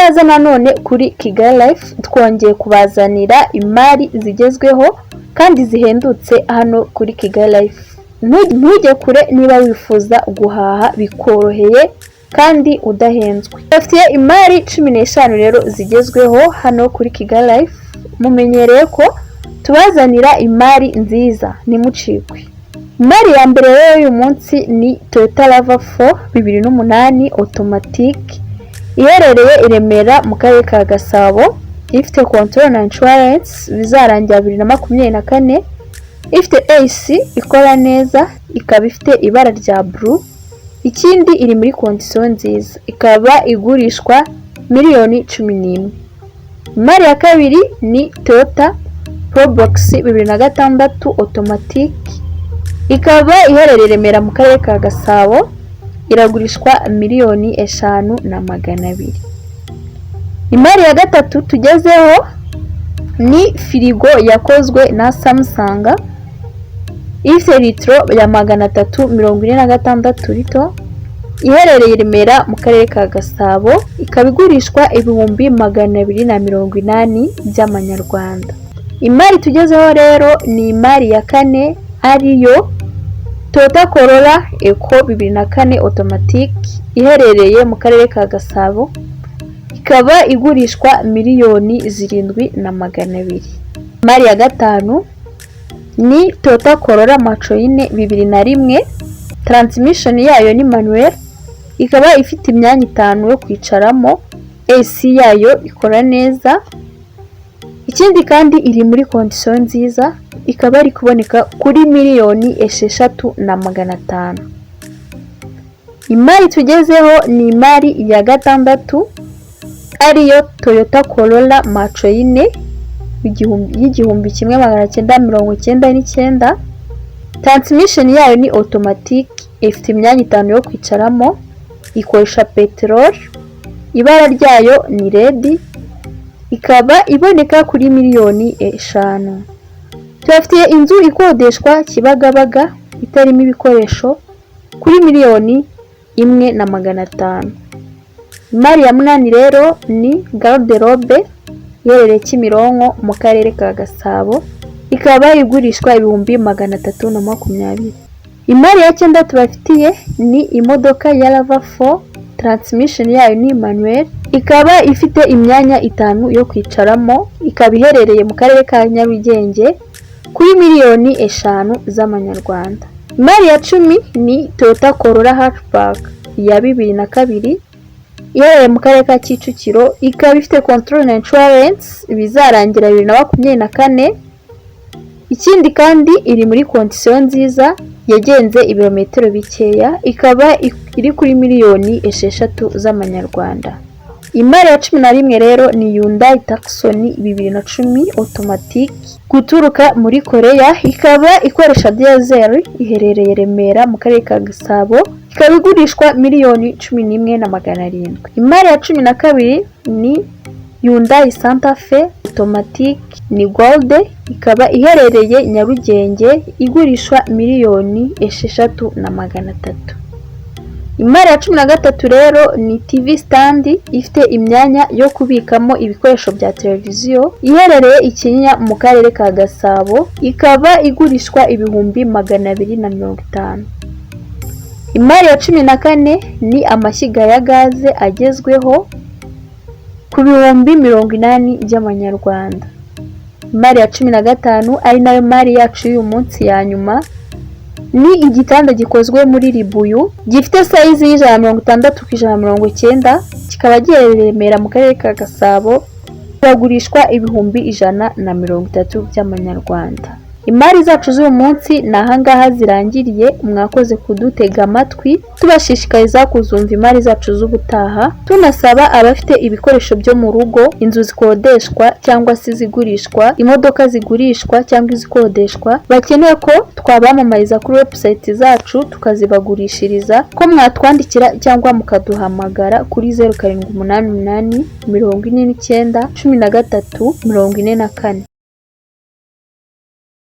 Ikaze nanone kuri Kigali Life, twongeye kubazanira imari zigezweho kandi zihendutse hano kuri Kigali Life. Ntujye kure niba wifuza guhaha bikoroheye kandi udahenzwe. Bafitiye imari 15 rero zigezweho hano kuri Kigali Life. Mumenyereye ko tubazanira imari nziza, nimucikwe. Imari ya mbere rero uyu munsi ni Toyota RAV4 2008 automatic, iherereye i Remera mu karere ka Gasabo, ifite control na insurance, bizarangira 2024, ifite AC ikora neza, ikaba ifite ibara rya blue, ikindi iri muri condition nziza, ikaba igurishwa miliyoni 11. Imari ya kabiri ni Toyota Probox 2006 automatic, ikaba iherereye Remera mu karere ka Gasabo, iragurishwa miliyoni 5,200. Imari ya gatatu tugezeho ni firigo yakozwe na Samsung, ifite litro ya 346 litro, iherereye Remera mu karere ka Gasabo, ikaba igurishwa ibihumbi 280 by'amanyarwanda. Imari tugezeho rero ni imari ya kane, ariyo Toyota Corolla Eco 2004 automatic, iherereye mu karere ka Gasabo, ikaba igurishwa miliyoni 7,200. Imari ya gatanu ni Toyota Corolla Machoine 2001, transmission yayo ni manuel, ikaba ifite imyanya 5 yo kwicaramo, AC yayo ikora neza, ikindi kandi iri muri condition nziza, ikaba ari kuboneka kuri miliyoni 6,500. Imari tugezeho ni imari ya gatandatu, ariyo Toyota Corolla Machoine y'igihumbi 1999, transmission yayo ni automatic, ifite imyanya 5 yo kwicaramo, ikoresha petrol, ibara ryayo ni red, ikaba iboneka kuri miliyoni 5. Tubafitiye inzu ikodeshwa Kibagabaga itarimo ibikoresho kuri miliyoni 1,500. Imari ya munani rero ni garde-robe iherereye Kimironko mu karere ka Gasabo, ikaba igurishwa ibihumbi 320. Imari ya 9 tubafitiye ni imodoka ya RAV4, transmission yayo ni manuel, ikaba ifite imyanya 5 yo kwicaramo, ikaba iherereye mu karere ka Nyarugenge kuri miliyoni 5 z'amanyarwanda. Imari ya 10 ni Toyota Corolla Hatchback ya 2002, iherereye mu karere ka Kicukiro, ikaba ifite control na insurance, bizarangira 2024, ikindi kandi iri muri condition nziza, yagenze ibirometero bikeya, ikaba iri kuri miliyoni 6 z'amanyarwanda. Imari ya 11 rero ni Hyundai Tucson 2010 automatic, guturuka muri Korea, ikaba ikoresha diesel, iherereye Remera mu karere ka Gasabo, ikaba igurishwa miliyoni 11,700. Imari ya 12 ni Hyundai Santa Fe automatic, ni gold, ikaba iherereye Nyarugenge, igurishwa miliyoni 6,300. Imari ya 13 rero ni TV stand, ifite imyanya yo kubikamo ibikoresho bya televiziyo, iherereye Ikinyinya mu karere ka Gasabo, ikaba igurishwa ibihumbi 250. Imari ya 14 ni amashyiga ya gaze agezweho ku bihumbi 80 by'amanyarwanda. Imari ya 15 ari nayo mari yacu y'uyu munsi ya nyuma, ni igitanda gikozwe muri ribuyu, gifite size y'160x190, kikaba giherereye Remera mu karere ka Gasabo, kiragurishwa ibihumbi 130 by'amanyarwanda. Imari zacu z'uyu munsi ni ahangaha zirangiriye. Mwakoze kudutega amatwi, tubashishikariza kuzumva imari zacu z'ubutaha, tunasaba abafite ibikoresho byo mu rugo, inzu zikodeshwa cyangwa se zigurishwa, imodoka zigurishwa cyangwa izikodeshwa, bakeneye ko twabamamariza kuri website zacu tukazibagurishiriza, ko mwatwandikira cyangwa mukaduhamagara kuri 0788 49 13 44.